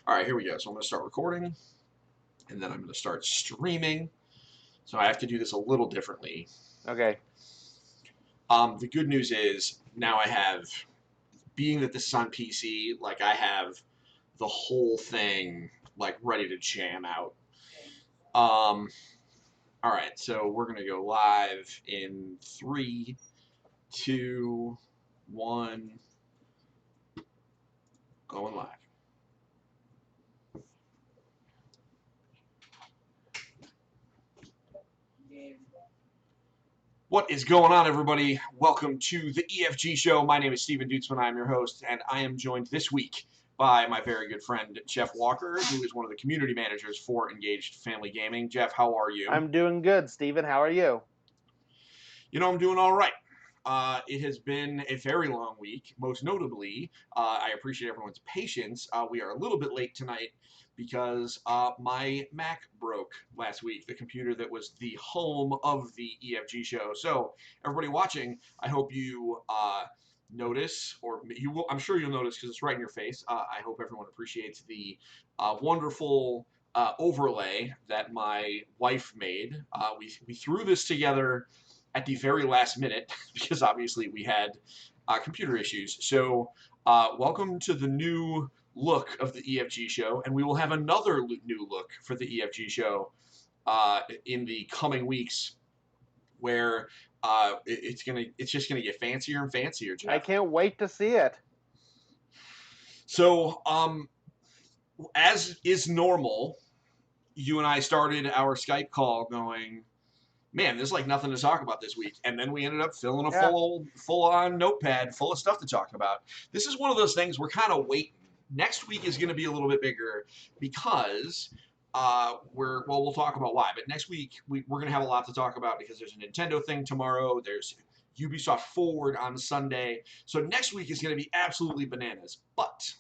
All right, here we go. So I'm going to start recording, and then I'm going to start streaming. So I have to do this a little differently. Okay. The good news is now I have, being that this is on PC, like I have the whole thing like ready to jam out. All right, so we're going to go live in 3, 2, 1, going live. What is going on, everybody? Welcome to the EFG show. My name is Steven Dutzman. I am your host, and I am joined this week by my very good friend, Jeff Walker, who is one of the community managers for Engaged Family Gaming. Jeff, how are you? I'm doing good, Steven. How are you? You know, I'm doing all right. It has been a very long week. Most notably, I appreciate everyone's patience. We are a little bit late tonight because my Mac broke last week, the computer that was the home of the EFG show. So, everybody watching, I hope you notice, or you will, I'm sure you'll notice because it's right in your face. I hope everyone appreciates the wonderful overlay that my wife made. We threw this together at the very last minute because obviously we had computer issues. So welcome to the new look of the EFG show, and we will have another new look for the EFG show in the coming weeks, where it's just gonna get fancier and fancier, Jeff. I can't wait to see it. So as is normal, you and I started our Skype call going, man, there's like nothing to talk about this week. And then we ended up filling a full-on notepad full of stuff to talk about. This is one of those things we're kind of waiting. Next week is going to be a little bit bigger because we'll talk about why. But next week we're going to have a lot to talk about because there's a Nintendo thing tomorrow. There's Ubisoft Forward on Sunday. So next week is going to be absolutely bananas. But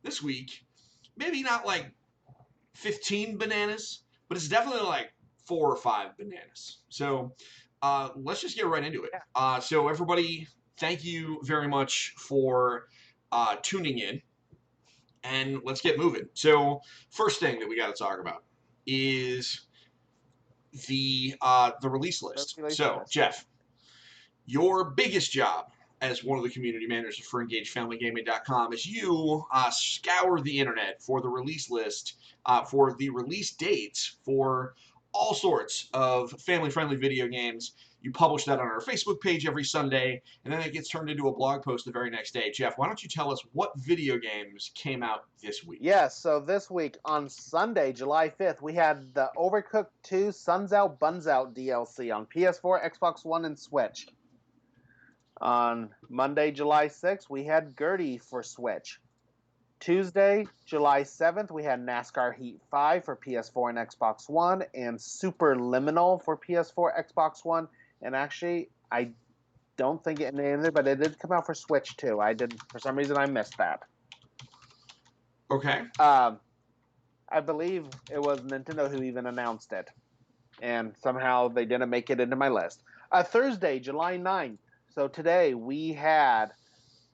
this week, maybe not like 15 bananas, but it's definitely like 4 or 5 bananas. So let's just get right into it. So everybody, thank you very much for tuning in, and let's get moving. So first thing that we got to talk about is the release list. So Jeff, your biggest job as one of the community managers for EngageFamilyGaming.com is you scour the internet for the release list, for the release dates for all sorts of family-friendly video games. You publish that on our Facebook page every Sunday, and then it gets turned into a blog post the very next day. Jeff, why don't you tell us what video games came out this week? Yes, so this week on Sunday, July 5th, we had the Overcooked 2 Suns Out, Buns Out DLC on PS4, Xbox One, and Switch. On Monday, July 6th, we had Gertie for Switch. Tuesday, July 7th, we had NASCAR Heat 5 for PS4 and Xbox One, and Superliminal for PS4, Xbox One. And actually, I don't think it ended, but it did come out for Switch too. For some reason, I missed that. Okay. I believe it was Nintendo who even announced it, and somehow they didn't make it into my list. Thursday, July 9th. So today we had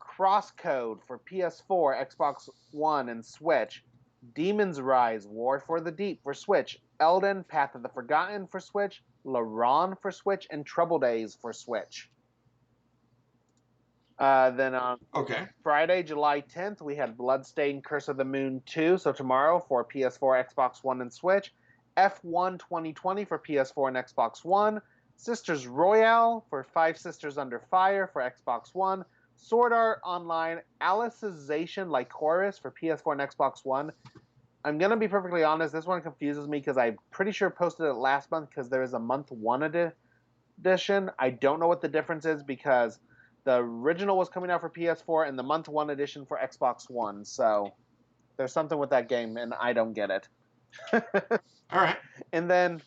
Crosscode for PS4, Xbox One, and Switch. Demon's Rise, War for the Deep for Switch. Elden, Path of the Forgotten for Switch. LaRon for Switch, and Trouble Days for Switch. Then on Friday, July 10th, we had Bloodstained Curse of the Moon 2, so tomorrow for PS4, Xbox One, and Switch. F1 2020 for PS4 and Xbox One. Sisters Royale for Five Sisters Under Fire for Xbox One. Sword Art Online Alicization Lycoris for PS4 and Xbox One. I'm going to be perfectly honest, this one confuses me because I'm pretty sure I posted it last month because there is a month 1 edition. I don't know what the difference is because the original was coming out for PS4 and the month 1 edition for Xbox One. So there's something with that game and I don't get it. All right. And then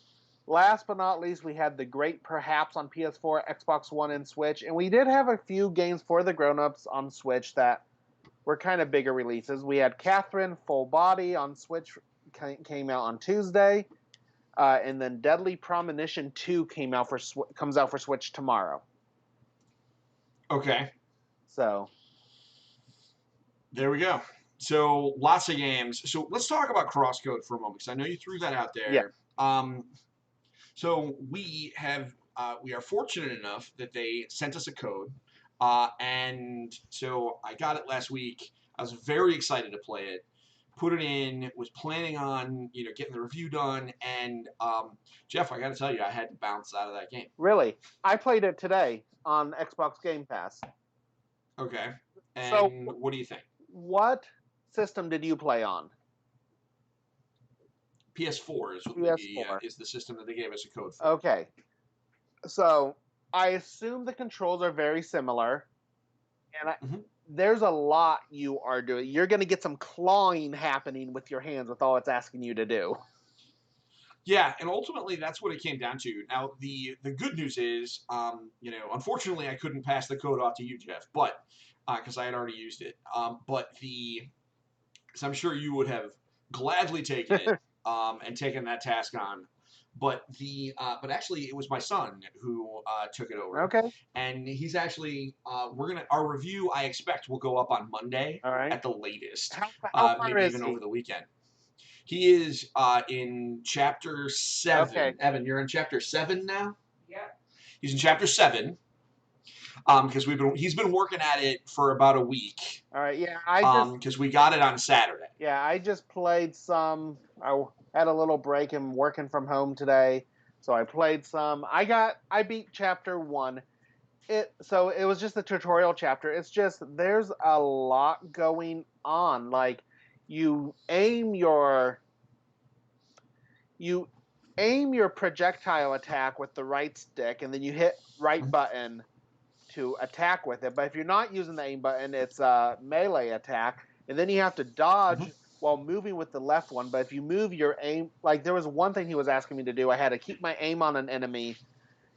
last but not least, we had The Great Perhaps on PS4, Xbox One, and Switch. And we did have a few games for the grown-ups on Switch that were kind of bigger releases. We had Catherine Full Body on Switch, came out on Tuesday. And then Deadly Premonition 2 comes out for Switch tomorrow. Okay. So there we go. So lots of games. So let's talk about Crosscode for a moment, because I know you threw that out Yeah. there. So we are fortunate enough that they sent us a code, and so I got it last week. I was very excited to play it. Put it in. Was planning on getting the review done, and Jeff, I got to tell you, I had to bounce out of that game. Really, I played it today on Xbox Game Pass. Okay. And so, what do you think? What system did you play on? PS4 is what PS4 is the system that they gave us a code for. Okay. So I assume the controls are very similar, and there's a lot you are doing. You're going to get some clawing happening with your hands with all it's asking you to do. Yeah, and ultimately that's what it came down to. Now the good news is, unfortunately I couldn't pass the code off to you, Jeff, but because I had already used it. Because I'm sure you would have gladly taken it and taken that task on. But but actually it was my son who took it over. Okay. And he's actually our review I expect will go up on Monday at the latest. How far maybe is even he? over the weekend. He is in chapter 7. Okay. Evan, you're in chapter 7 now? Yeah. He's in chapter 7. Because he's been working at it for about a week. All right, yeah, because we got it on Saturday. Yeah, I just played some. I had a little break and working from home today, so I played some. I beat chapter 1. So it was just the tutorial chapter. It's just there's a lot going on. Like you aim your projectile attack with the right stick, and then you hit right button to attack with it. But if you're not using the aim button, it's a melee attack, and then you have to dodge while moving with the left one. But if you move your aim, like there was one thing he was asking me to do, I had to keep my aim on an enemy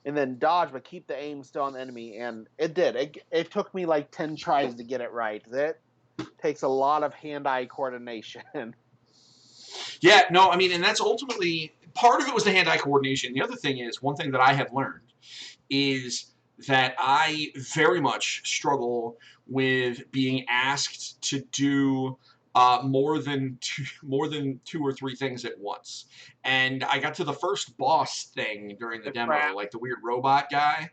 and then dodge, but keep the aim still on the enemy, and it did. It took me like 10 tries to get it right. That takes a lot of hand-eye coordination. Yeah, no, I mean, and that's ultimately, part of it was the hand-eye coordination. The other thing is, one thing that I have learned is that I very much struggle with being asked to do more than two or three things at once. And I got to the first boss thing during the demo, crab. like the weird robot guy,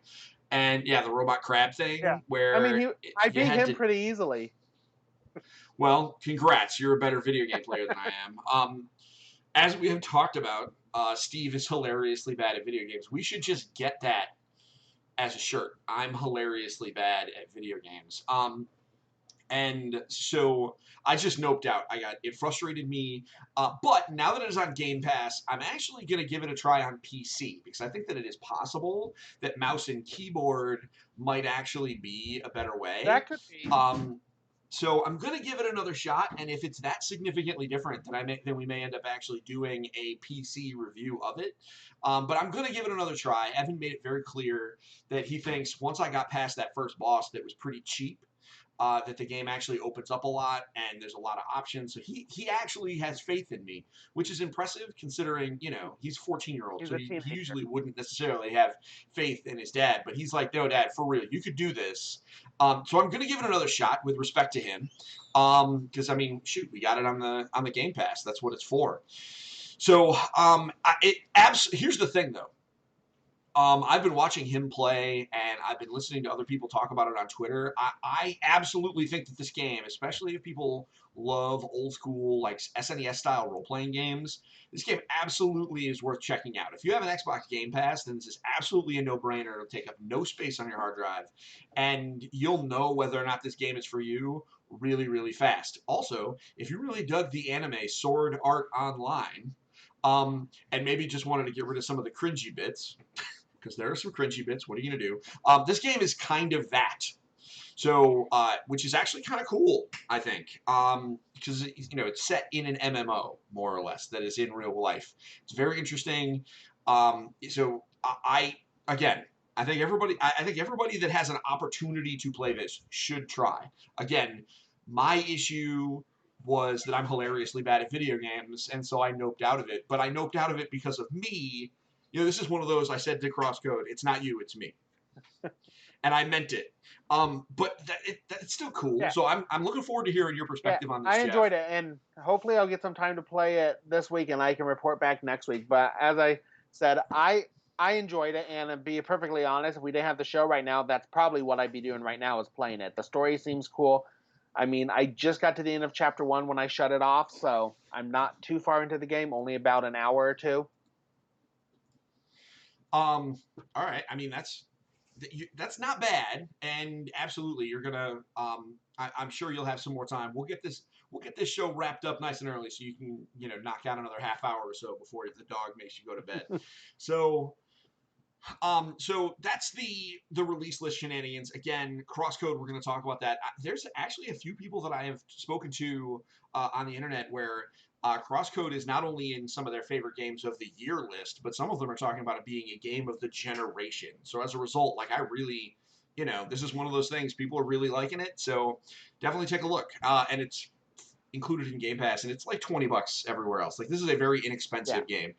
and yeah, the robot crab thing, where I mean, I beat him pretty easily. Well, congrats, you're a better video game player than I am. As we have talked about, Steve is hilariously bad at video games. We should just get that as a shirt. I'm hilariously bad at video games. And so I just noped out. It frustrated me. But now that it is on Game Pass, I'm actually going to give it a try on PC, because I think that it is possible that mouse and keyboard might actually be a better way. That could be. So I'm going to give it another shot, and if it's that significantly different, then we may end up actually doing a PC review of it. But I'm going to give it another try. Evan made it very clear that he thinks once I got past that first boss that was pretty cheap, that the game actually opens up a lot and there's a lot of options. So he actually has faith in me, which is impressive considering, he's a 14-year-old. So he usually wouldn't necessarily have faith in his dad. But he's like, no, Dad, for real, you could do this. So I'm going to give it another shot with respect to him. Because, I mean, shoot, we got it on the Game Pass. That's what it's for. So here's the thing, though. I've been watching him play, and I've been listening to other people talk about it on Twitter. I absolutely think that this game, especially if people love old school, like SNES style role-playing games, this game absolutely is worth checking out. If you have an Xbox Game Pass, then this is absolutely a no-brainer. It'll take up no space on your hard drive, and you'll know whether or not this game is for you really, really fast. Also, if you really dug the anime Sword Art Online, and maybe just wanted to get rid of some of the cringy bits, because there are some cringy bits. What are you going to do? This game is kind of that. So, which is actually kind of cool, I think, because it's set in an MMO more or less that is in real life. It's very interesting. So I think everybody that has an opportunity to play this should try. Again, my issue was that I'm hilariously bad at video games, and so I noped out of it. But I noped out of it because of me. This is one of those, I said to Crosscode, it's not you, it's me. and I meant it. But that's still cool. Yeah. So I'm looking forward to hearing your perspective on this, I Jeff. enjoyed it, and hopefully I'll get some time to play it this week, and I can report back next week. But as I said, I enjoyed it, and to be perfectly honest, if we didn't have the show right now, that's probably what I'd be doing right now is playing it. The story seems cool. I mean, I just got to the end of chapter 1 when I shut it off, so I'm not too far into the game, only about an hour or two. All right. I mean, that's not bad, and absolutely, you're gonna. I'm sure you'll have some more time. We'll get this show wrapped up nice and early, so you can knock out another half hour or so before the dog makes you go to bed. So that's the release list shenanigans. Again, Crosscode. We're going to talk about that. There's actually a few people that I have spoken to on the internet where Crosscode is not only in some of their favorite games of the year list, but some of them are talking about it being a game of the generation. So as a result, like I really, this is one of those things. People are really liking it. So definitely take a look. And it's included in Game Pass, and it's like $20 everywhere else. Like this is a very inexpensive game.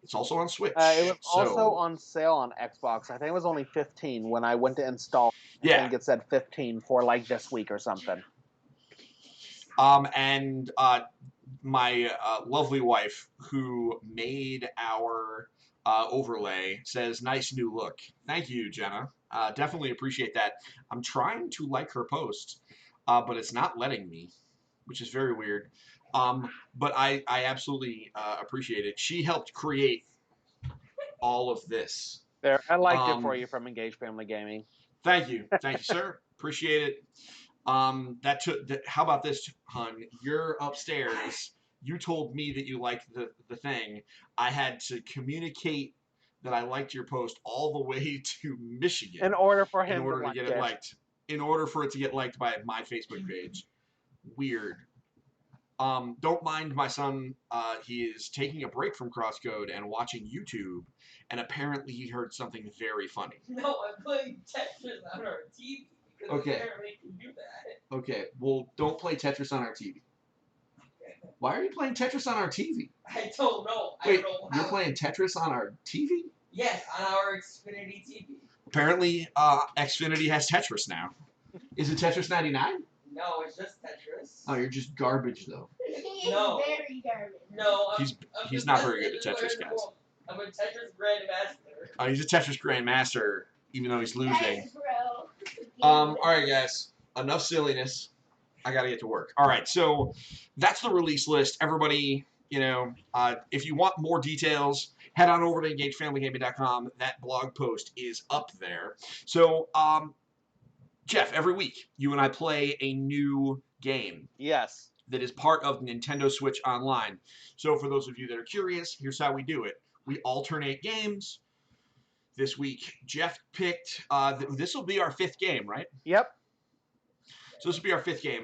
It's also on Switch. It was also on sale on Xbox. I think it was only $15 when I went to install. I think it said $15 for like this week or something. And my lovely wife, who made our overlay, says, "Nice new look." Thank you, Jenna. Definitely appreciate that. I'm trying to like her post, but it's not letting me, which is very weird. But I absolutely appreciate it. She helped create all of this. There, I liked it for you from Engage Family Gaming. Thank you, sir. Appreciate it. How about this, hun? You're upstairs. You told me that you liked the thing. I had to communicate that I liked your post all the way to Michigan in order for him to get it liked. In order for it to get liked by my Facebook page. Weird. Don't mind my son. He is taking a break from Crosscode and watching YouTube, and apparently he heard something very funny. No, I'm playing Tetris on our TV. Okay. Apparently can do that. Okay, well, don't play Tetris on our TV. Okay. Why are you playing Tetris on our TV? I don't know. Wait, I don't know you're playing Tetris on our TV? Yes, on our Xfinity TV. Apparently, Xfinity has Tetris now. Is it Tetris 99? No, it's just Tetris. Oh, you're just garbage, though. No. Very garbage. No, he's not very good at Tetris, guys. I'm a Tetris Grandmaster. Oh, he's a Tetris Grandmaster, even though he's losing. Yes, bro. All right, guys. Enough silliness. I gotta get to work. All right, so that's the release list. Everybody, if you want more details, head on over to EngageFamilyGaming.com. That blog post is up there. So, Jeff, every week you and I play a new game. Yes. That is part of Nintendo Switch Online. So for those of you that are curious, here's how we do it. We alternate games. This week, Jeff picked, this will be our 5th game, right? Yep. So this will be our 5th game.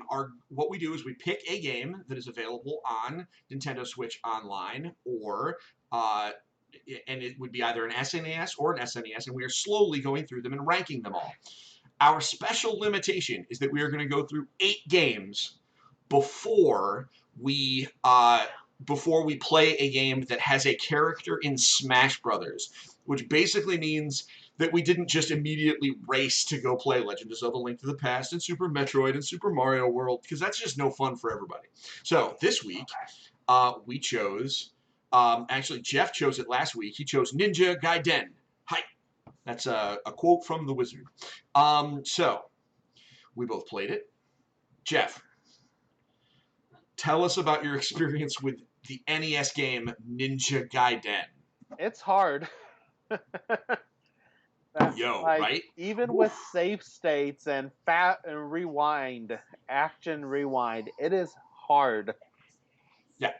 What we do is we pick a game that is available on Nintendo Switch Online, or and it would be either an SNES or an SNES, and we are slowly going through them and ranking them all. Our special limitation is that we are going to go through 8 games before we play a game that has a character in Smash Brothers, which basically means that we didn't just immediately race to go play Legend of Zelda: Link to the Past and Super Metroid and Super Mario World, because that's just no fun for everybody. So this week, we chose, actually Jeff chose it last week, he chose Ninja Gaiden. Hi. That's a quote from the wizard. So we both played it. Jeff, tell us about your experience with the NES game Ninja Gaiden. It's hard. Right? Even with save states and rewind, action rewind, it is hard. Yeah.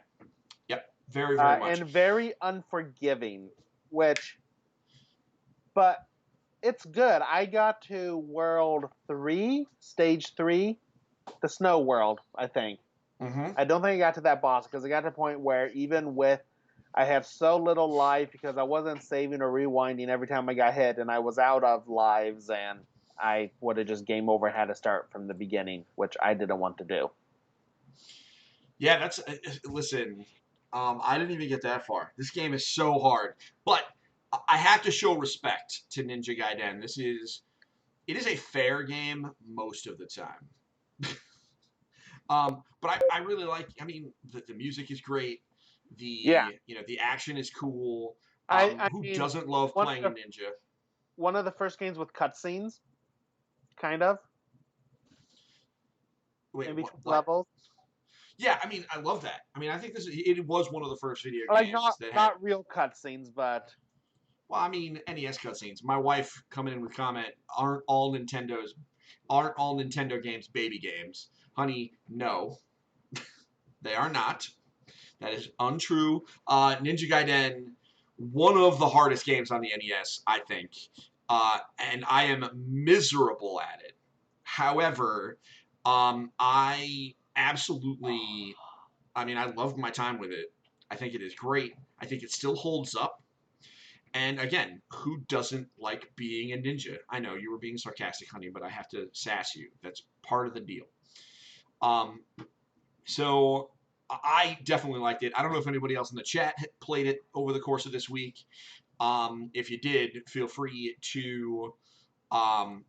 Yep. Very, very much. And very unforgiving, but it's good. I got to World 3, Stage 3, the Snow World, I think. Mm-hmm. I don't think I got to that boss, because I got to the point where even with, I have so little life because I wasn't saving or rewinding every time I got hit, and I was out of lives, and I would have just game over and had to start from the beginning, which I didn't want to do. Yeah, listen, I didn't even get that far. This game is so hard, but I have to show respect to Ninja Gaiden. This is it is a fair game most of the time. But I really like. I mean, the music is great. Yeah. The action is cool. I Who mean, doesn't love playing a ninja? one of the first games with cutscenes, kind of. Wait, in between what? levels. Yeah, I mean, I love that. I mean, I think it was one of the first video Like games that had. not real cutscenes, but. Well, I mean, NES cutscenes. My wife coming in with comment: aren't all Nintendo games baby games? Honey, no, they are not. That is untrue. Ninja Gaiden, one of the hardest games on the NES, I think, and I am miserable at it. However, I absolutely. I mean, I loved my time with it. I think it is great. I think it still holds up. And again, who doesn't like being a ninja? I know you were being sarcastic, honey, but I have to sass you. That's part of the deal. So I definitely liked it. I don't know if anybody else in the chat played it over the course of this week. If you did, feel free to um,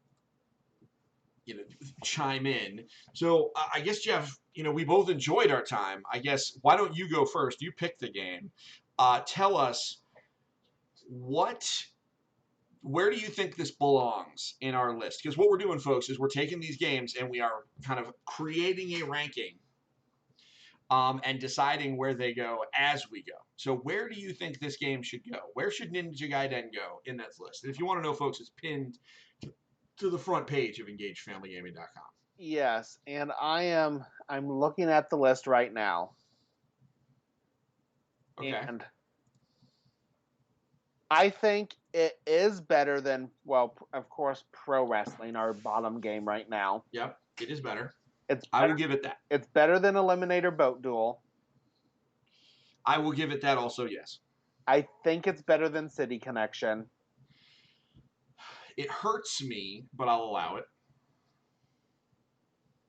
chime in. So I guess, Jeff, we both enjoyed our time. I guess, why don't you go first? You picked the game. Tell us where do you think this belongs in our list? Because what we're doing, folks, is we're taking these games and we are kind of creating a ranking and deciding where they go as we go. So where do you think this game should go? Where should Ninja Gaiden go in that list? And if you want to know, folks, it's pinned to the front page of EngageFamilyGaming.com. Yes, and I'm looking at the list right now. Okay. And I think it is better than, well, of course, Pro Wrestling, our bottom game right now. Yep, it is better. I will give it that. It's better than Eliminator Boat Duel. I will give it that also, yes. I think it's better than City Connection. It hurts me, but I'll allow it.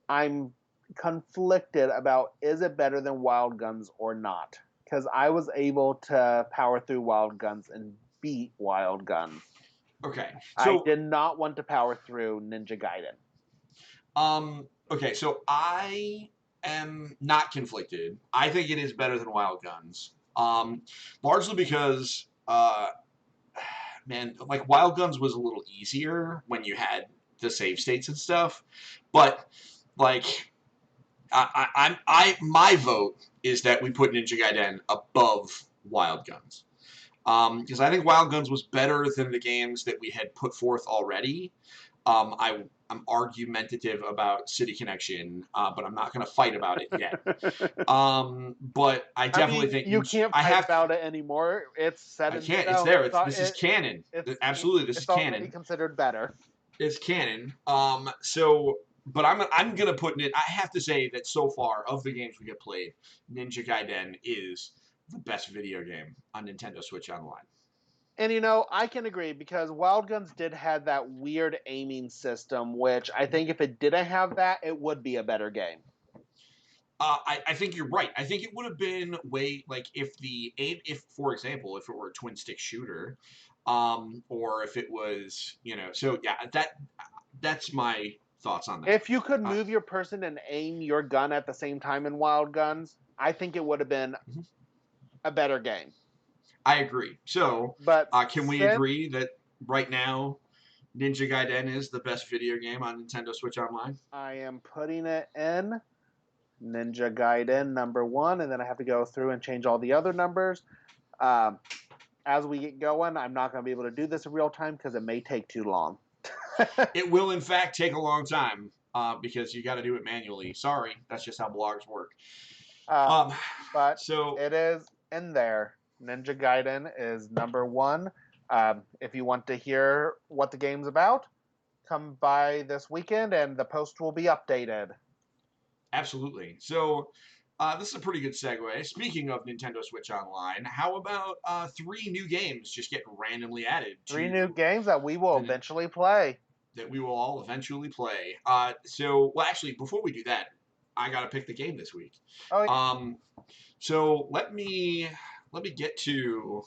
I'm conflicted about is it better than Wild Guns or not. Because I was able to power through Wild Guns and beat Wild Guns. Okay. So I did not want to power through Ninja Gaiden. Okay, so I am not conflicted. I think it is better than Wild Guns. Largely because, man, like Wild Guns was a little easier when you had the save states and stuff. But like, my vote is that we put Ninja Gaiden above Wild Guns. Because I think Wild Guns was better than the games that we had put forth already. I'm argumentative about City Connection, but I'm not going to fight about it yet. But I definitely think you can't fight about it anymore. It's set in stone. It's there. This is canon. Absolutely, this is canon. It's already considered better. It's canon. But I'm gonna put it. I have to say that so far of the games we have played, Ninja Gaiden is the best video game on Nintendo Switch Online. And I can agree because Wild Guns did have that weird aiming system, which I think if it didn't have that, it would be a better game. I think you're right. I think it would have been if for example, if it were a twin stick shooter, or if it was, so yeah, that's my thoughts on that. If you could move your person and aim your gun at the same time in Wild Guns, I think it would have been a better game. I agree. So, but can we agree that right now, Ninja Gaiden is the best video game on Nintendo Switch Online? I am putting it in Ninja Gaiden #1, and then I have to go through and change all the other numbers. As we get going, I'm not going to be able to do this in real time because it may take too long. It will, in fact, take a long time because you got to do it manually. Sorry, that's just how blogs work. But it is in there. Ninja Gaiden is #1. If you want to hear what the game's about, come by this weekend and the post will be updated. Absolutely. So this is a pretty good segue. Speaking of Nintendo Switch Online, how about 3 new games just get randomly added? 3 new games that we will eventually play. That we will all eventually play. Well, actually, before we do that, I got to pick the game this week. Oh, yeah. So let me get to.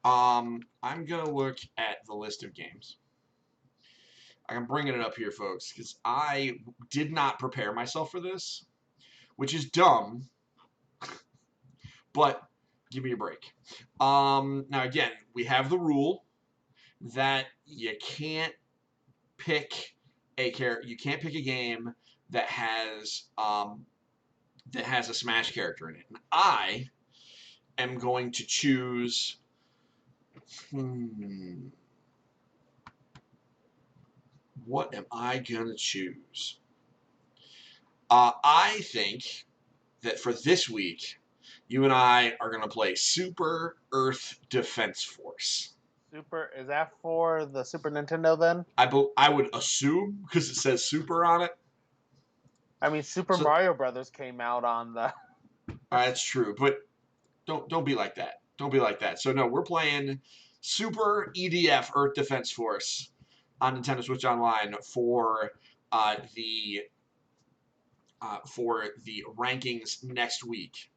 I'm gonna look at the list of games. I'm bringing it up here, folks, because I did not prepare myself for this, which is dumb, but give me a break. Now, again, we have the rule that you can't pick a game that has a Smash character in it. And I am going to choose. What am I gonna choose? I think that for this week, you and I are gonna play Super Earth Defense Force. Super, is that for the Super Nintendo then? I would assume, because it says Super on it. I mean, Super Mario Brothers came out on the. That's true, but don't be like that. Don't be like that. So no, we're playing Super EDF Earth Defense Force on Nintendo Switch Online for the rankings next week.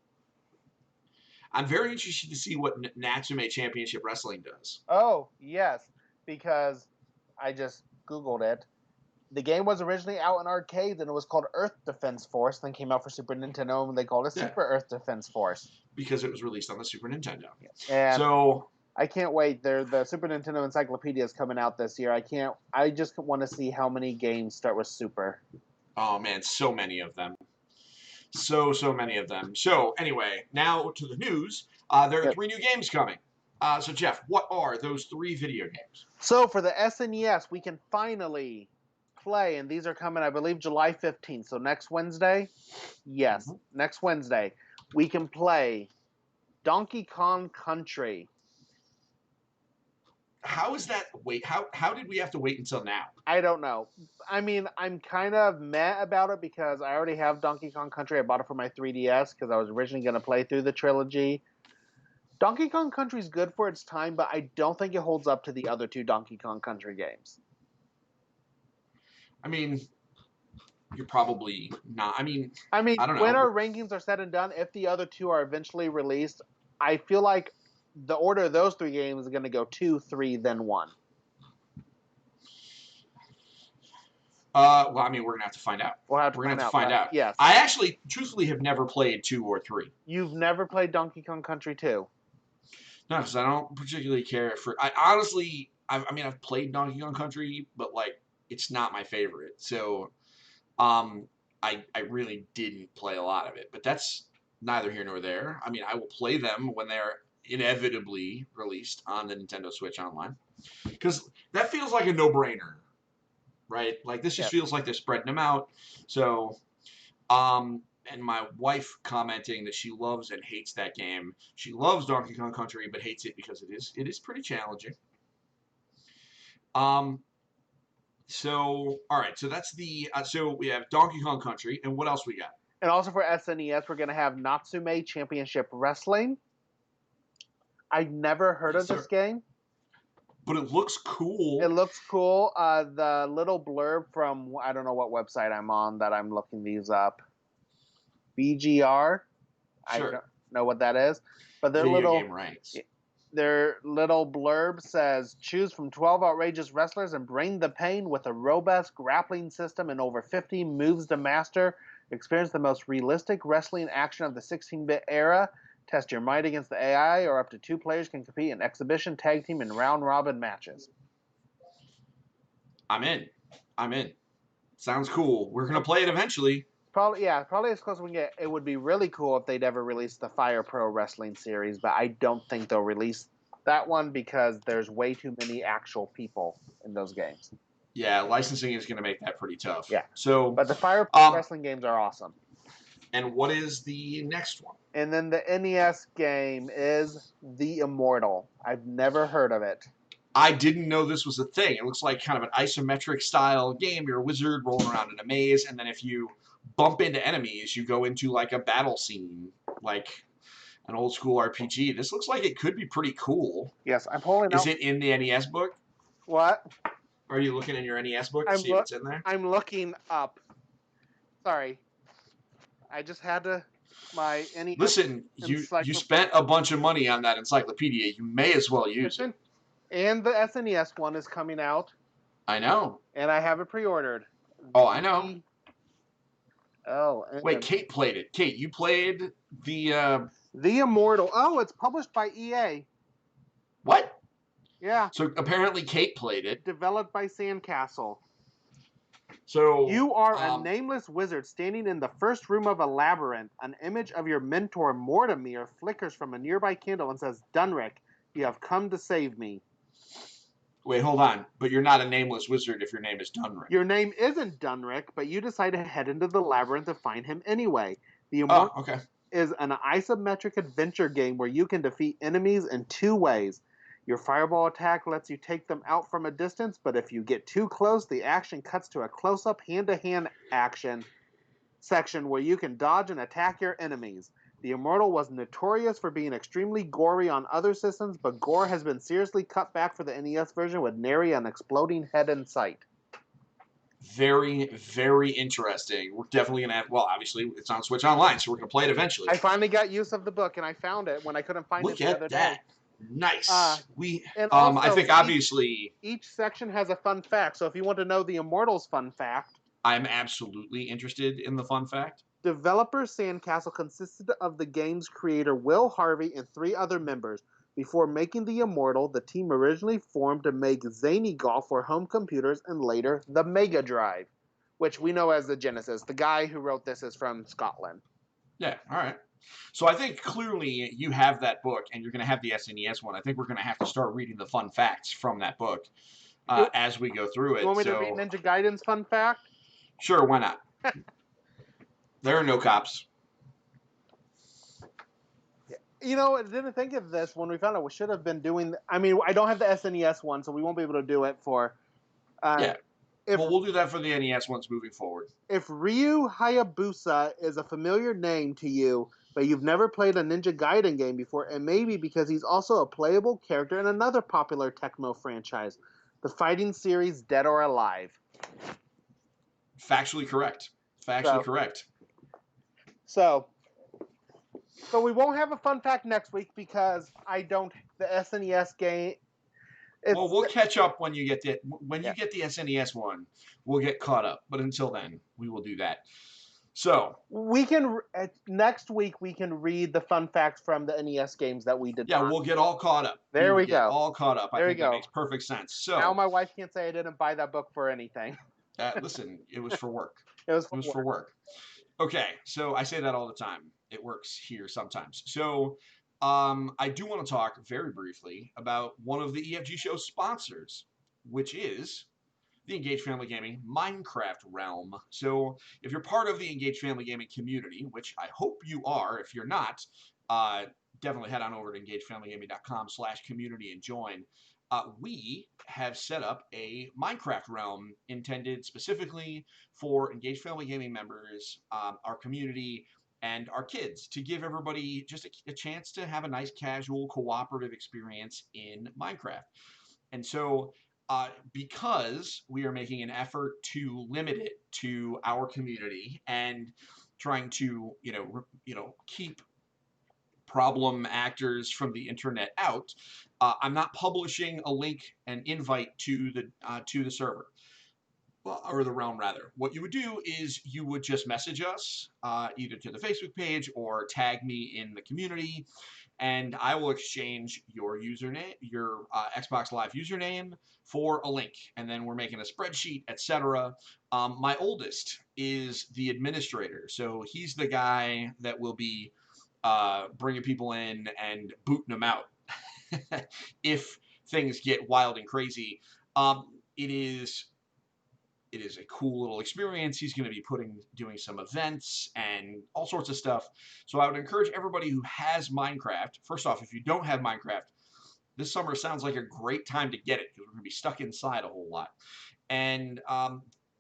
I'm very interested to see what Natsume Championship Wrestling does. Oh, yes, because I just Googled it. The game was originally out in arcades and it was called Earth Defense Force, then came out for Super Nintendo and they called it Super Earth Defense Force. Because it was released on the Super Nintendo. And so I can't wait. The Super Nintendo Encyclopedia is coming out this year. I just want to see how many games start with Super. Oh man, so many of them. So many of them. So anyway, now to the news. There are 3 new games coming. So Jeff, what are those 3 video games? So for the SNES, we can finally play, and these are coming, I believe, July 15th. So next Wednesday, yes, next Wednesday, we can play Donkey Kong Country. How is that? Wait, how did we have to wait until now? I don't know. I mean, I'm kind of meh about it because I already have Donkey Kong Country. I bought it for my 3DS because I was originally going to play through the trilogy. Donkey Kong Country is good for its time, but I don't think it holds up to the other 2 Donkey Kong Country games. I mean, you're probably not. I mean, I don't know. When our rankings are said and done, if the other 2 are eventually released, I feel like the order of those 3 games is going to go 2, 3, then 1. Well, I mean, we're gonna have to find out. We're gonna have to find out. Yes. I actually, truthfully, have never played 2 or 3. You've never played Donkey Kong Country 2? No, because I don't particularly care for. I honestly, I mean, I've played Donkey Kong Country, but like, it's not my favorite. So, I really didn't play a lot of it. But that's neither here nor there. I mean, I will play them when they're inevitably released on the Nintendo Switch Online, because that feels like a no-brainer, right? Like, this just feels like they're spreading them out. So, and my wife commenting that she loves and hates that game. She loves Donkey Kong Country, but hates it because it is pretty challenging. So, all right. So that's the. So we have Donkey Kong Country, and what else we got? And also for SNES, we're going to have Natsume Championship Wrestling. I've never heard of this game. But it looks cool. It looks cool. The little blurb from, I don't know what website I'm on that I'm looking these up. BGR. Sure. I don't know what that is. But their their little blurb says, choose from 12 outrageous wrestlers and bring the pain with a robust grappling system and over 50 moves to master. Experience the most realistic wrestling action of the 16-bit era. Test your might against the AI, or up to 2 players can compete in exhibition, tag team, and round-robin matches. I'm in. Sounds cool. We're gonna play it eventually. Probably as close as we can get. It would be really cool if they'd ever release the Fire Pro Wrestling series, but I don't think they'll release that one because there's way too many actual people in those games. Yeah, licensing is gonna make that pretty tough. Yeah. So, but the Fire Pro Wrestling games are awesome. And what is the next one? And then the NES game is The Immortal. I've never heard of it. I didn't know this was a thing. It looks like kind of an isometric style game. You're a wizard rolling around in a maze, and then if you bump into enemies, you go into like a battle scene, like an old school RPG. This looks like it could be pretty cool. Yes, I'm pulling out. Is it in the NES book? What? Are you looking in your NES book to see if it's in there? I'm looking up. Sorry. I just had to my NES Listen, you spent a bunch of money on that encyclopedia. You may as well use it. And the SNES one is coming out. I know. And I have it pre-ordered. Oh, I know. Oh. Wait, Kate played it. Kate, you played the Immortal. Oh, it's published by EA. What? Yeah. So apparently Kate played it. Developed by Sandcastle. So you are a nameless wizard standing in the first room of a labyrinth. An image of your mentor Mortimer flickers from a nearby candle and says, "Dunrick, you have come to save me." Wait, hold on. But you're not a nameless wizard if your name is Dunrick. Your name isn't Dunrick, but you decide to head into the labyrinth to find him anyway. The Immortal is an isometric adventure game where you can defeat enemies in 2 ways. Your fireball attack lets you take them out from a distance, but if you get too close, the action cuts to a close-up hand-to-hand action section where you can dodge and attack your enemies. The Immortal was notorious for being extremely gory on other systems, but gore has been seriously cut back for the NES version with nary an exploding head in sight. Very, very interesting. We're definitely going to have, well, obviously, it's on Switch Online, so we're going to play it eventually. I finally got use of the book, and I found it when I couldn't find it the other day. Look at that. Nice. Also, I think, obviously... Each section has a fun fact, so if you want to know the Immortal's fun fact... I'm absolutely interested in the fun fact. Developer Sandcastle consisted of the game's creator Will Harvey and 3 other members. Before making the Immortal, the team originally formed to make Zany Golf for home computers and later the Mega Drive, which we know as the Genesis. The guy who wrote this is from Scotland. Yeah, all right. So I think clearly you have that book and you're going to have the SNES one. I think we're going to have to start reading the fun facts from that book as we go through it. You want me to read Ninja Gaiden's fun fact? Sure, why not? There are no cops. You know, I didn't think of this when we found out we should have been doing... I mean, I don't have the SNES one, so we won't be able to do it for... yeah. Well, we'll do that for the NES ones moving forward. If Ryu Hayabusa is a familiar name to you, but you've never played a Ninja Gaiden game before, and maybe because he's also a playable character in another popular Tecmo franchise, the fighting series Dead or Alive. Factually correct. Factually correct. So we won't have a fun fact next week because the SNES game... Well, we'll catch up when you get you get the SNES one. We'll get caught up, but until then, we will do that. So we can next week we can read the fun facts from the NES games that we did. Yeah, we'll get all caught up. There we go. All caught up. I think that makes perfect sense. So now my wife can't say I didn't buy that book for anything. Listen, it was for work. It was for work. Okay, so I say that all the time. It works here sometimes. So I do want to talk very briefly about one of the EFG show's sponsors, which is the Engaged Family Gaming Minecraft realm. So if you're part of the Engaged Family Gaming community, which I hope you are, if you're not, definitely head on over to engagedfamilygaming.com/community and join. We have set up a Minecraft realm intended specifically for Engaged Family Gaming members, our community, and our kids, to give everybody just a chance to have a nice casual cooperative experience in Minecraft. And so because we are making an effort to limit it to our community and trying to keep problem actors from the internet out, I'm not publishing a link and invite to the server. Or the realm, rather. What you would do is you would just message us, either to the Facebook page or tag me in the community, and I will exchange your username, your Xbox Live username, for a link. And then we're making a spreadsheet, etc. My oldest is the administrator, so he's the guy that will be bringing people in and booting them out if things get wild and crazy. It is a cool little experience. He's going to be doing some events and all sorts of stuff. So I would encourage everybody who has Minecraft. First off, if you don't have Minecraft, this summer sounds like a great time to get it because we're going to be stuck inside a whole lot. And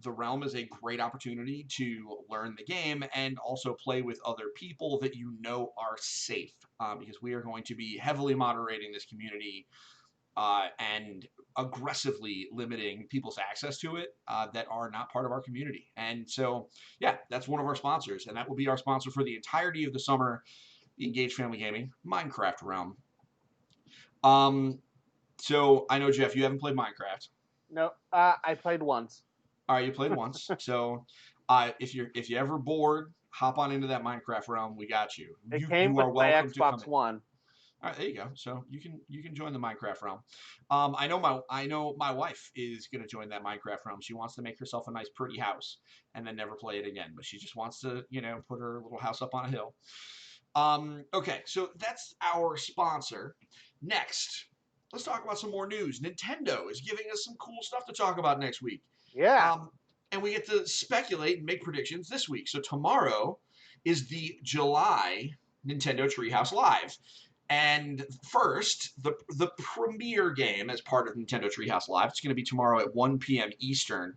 the realm is a great opportunity to learn the game and also play with other people that you know are safe, because we are going to be heavily moderating this community and aggressively limiting people's access to it that are not part of our community. And so, yeah, that's one of our sponsors, and that will be our sponsor for the entirety of the summer, the Engaged Family Gaming Minecraft realm. So I know, Jeff, you haven't played Minecraft. No, I played once. All right, you played once. So if you're ever bored, hop on into that Minecraft realm. We got you. It You came with are my welcome to come Xbox in. One. All right, there you go. So you can join the Minecraft realm. I know my wife is gonna join that Minecraft realm. She wants to make herself a nice, pretty house and then never play it again. But she just wants to, put her little house up on a hill. Okay, so that's our sponsor. Next, let's talk about some more news. Nintendo is giving us some cool stuff to talk about next week. Yeah. And we get to speculate and make predictions this week. So tomorrow is the July Nintendo Treehouse Live. And first, the premiere game as part of Nintendo Treehouse Live, it's going to be tomorrow at 1 p.m. Eastern,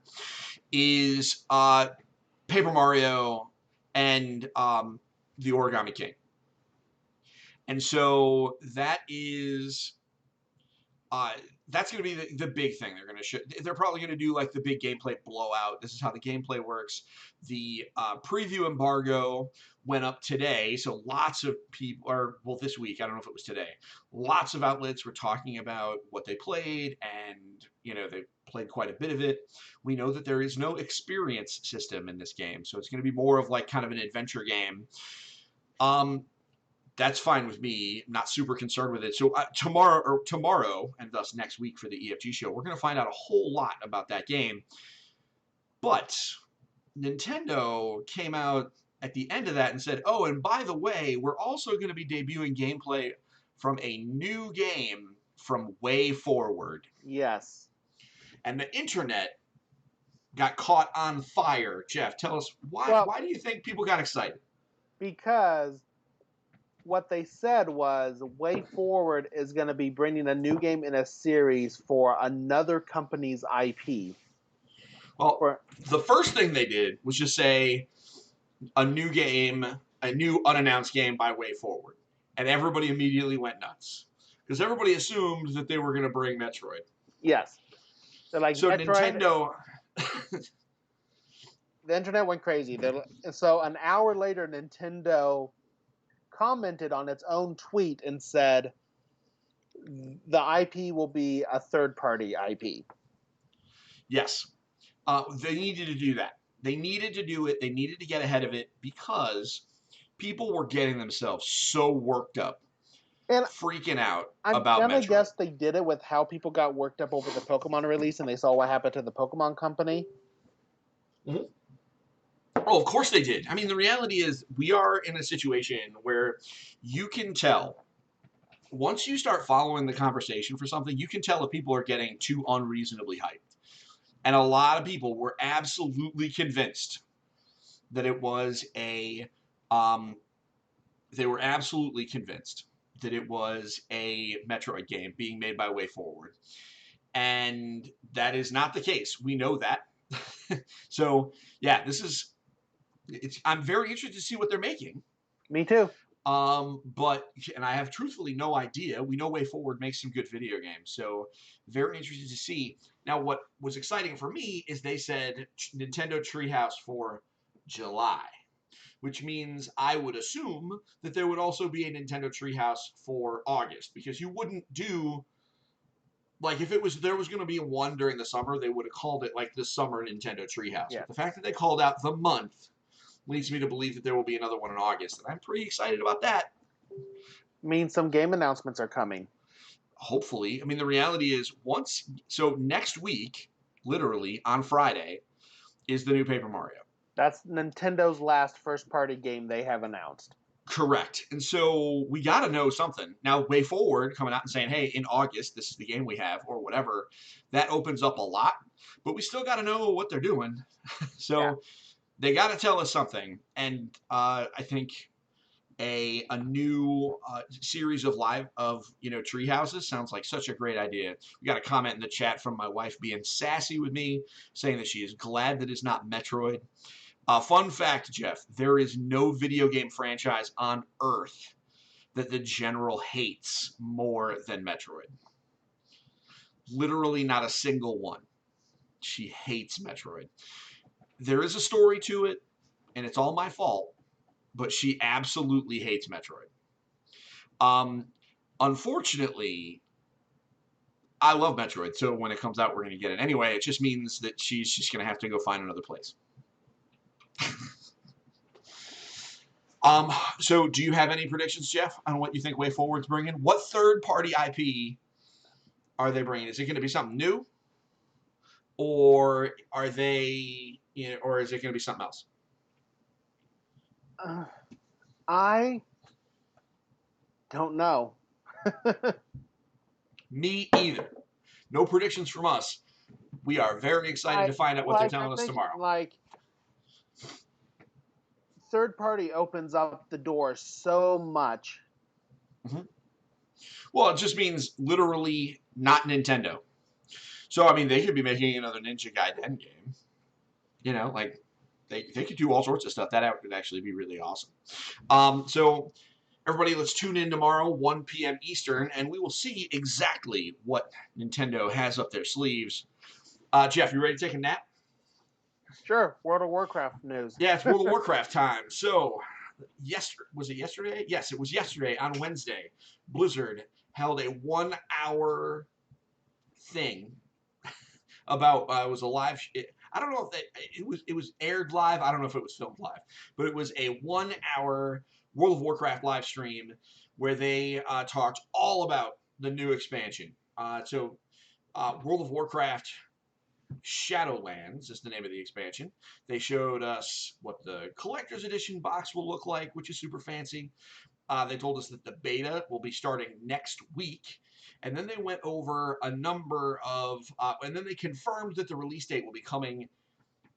is Paper Mario and the Origami King. And so that's going to be the big thing they're going to show. They're probably going to do like the big gameplay blowout. This is how the gameplay works. The preview embargo went up today, so lots of people, this week, I don't know if it was today, lots of outlets were talking about what they played, and they played quite a bit of it. We know that there is no experience system in this game, so it's going to be more of like kind of an adventure game. That's fine with me. I'm not super concerned with it. So tomorrow, and thus next week for the EFG show, we're going to find out a whole lot about that game. But Nintendo came out at the end of that and said, oh, and by the way, we're also going to be debuting gameplay from a new game from Way Forward. Yes. And the internet got caught on fire. Jeff, tell us why do you think people got excited? Because what they said was Way Forward is going to be bringing a new game in a series for another company's IP. Well, the first thing they did was just say a new game, a new unannounced game by Way Forward. And everybody immediately went nuts. Because everybody assumed that they were going to bring Metroid. Yes. They're like, so Metroid, Nintendo... The internet went crazy. So an hour later, Nintendo commented on its own tweet and said the IP will be a third-party IP. Yes. They needed to do that. They needed to do it. They needed to get ahead of it because people were getting themselves so worked up and freaking out about Metroid. I'm going to guess they did it with how people got worked up over the Pokemon release and they saw what happened to the Pokemon Company. Mm-hmm. Oh, of course they did. I mean, the reality is we are in a situation where you can tell, once you start following the conversation for something, you can tell if people are getting too unreasonably hyped. And a lot of people were absolutely convinced that it was a Metroid game being made by Way Forward. And that is not the case. We know that. So, yeah, I'm very interested to see what they're making. Me too. And I have truthfully no idea. We know Way Forward makes some good video games, so very interested to see. Now, what was exciting for me is they said Nintendo Treehouse for July, which means I would assume that there would also be a Nintendo Treehouse for August, because you wouldn't do, like, if there was going to be one during the summer, they would have called it like the summer Nintendo Treehouse. Yeah. But the fact that they called out the month leads me to believe that there will be another one in August, and I'm pretty excited about that. Means some game announcements are coming. Hopefully. I mean, the reality is next week, literally on Friday, is the new Paper Mario. That's Nintendo's last first-party game they have announced. Correct. And so we got to know something. Now, Way Forward coming out and saying, hey, in August, this is the game we have, or whatever, that opens up a lot, but we still got to know what they're doing. So they got to tell us something. And I think a new series of tree houses sounds like such a great idea. We got a comment in the chat from my wife being sassy with me, saying that she is glad that it's not Metroid. Fun fact, Jeff, there is no video game franchise on Earth that the general hates more than Metroid. Literally not a single one. She hates Metroid. There is a story to it, and it's all my fault, but she absolutely hates Metroid. Unfortunately, I love Metroid, so when it comes out, we're going to get it anyway. It just means that she's just going to have to go find another place. So do you have any predictions, Jeff, on what you think Way Forward's bringing? What third-party IP are they bringing? Is it going to be something new, or are they, or is it going to be something else? I don't know. Me either. No predictions from us. We are very excited to find out what they're telling us tomorrow. Like, third party opens up the door so much. Mm-hmm. Well, it just means literally not Nintendo. So, I mean, they could be making another Ninja Gaiden game. Like, they could do all sorts of stuff. That would actually be really awesome. So, everybody, let's tune in tomorrow, 1 p.m. Eastern, and we will see exactly what Nintendo has up their sleeves. Jeff, you ready to take a nap? Sure. World of Warcraft news. Yeah, it's World of Warcraft time. So, was it yesterday? Yes, it was yesterday on Wednesday. Blizzard held a 1-hour thing about it was a live. I don't know if it was aired live. I don't know if it was filmed live, but it was a 1-hour World of Warcraft live stream where they talked all about the new expansion. So, World of Warcraft Shadowlands is the name of the expansion. They showed us what the collector's edition box will look like, which is super fancy. They told us that the beta will be starting next week. And then they went over a number of, and then they confirmed that the release date will be coming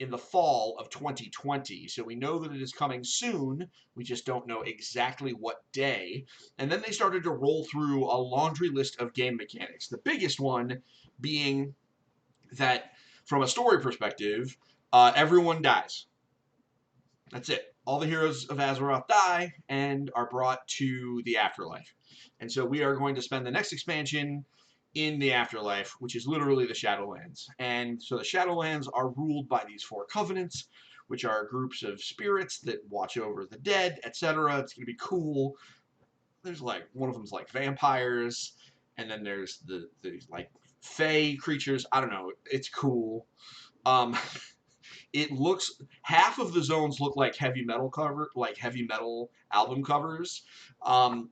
in the fall of 2020. So we know that it is coming soon. We just don't know exactly what day. And then they started to roll through a laundry list of game mechanics. The biggest one being that from a story perspective, everyone dies. That's it. All the heroes of Azeroth die and are brought to the afterlife. And so we are going to spend the next expansion in the afterlife, which is literally the Shadowlands. And so the Shadowlands are ruled by these 4 covenants, which are groups of spirits that watch over the dead, etc. It's going to be cool. There's like, one of them's like vampires, and then there's the like Fey creatures. I don't know. It's cool. It looks, half of the zones look like heavy metal album covers,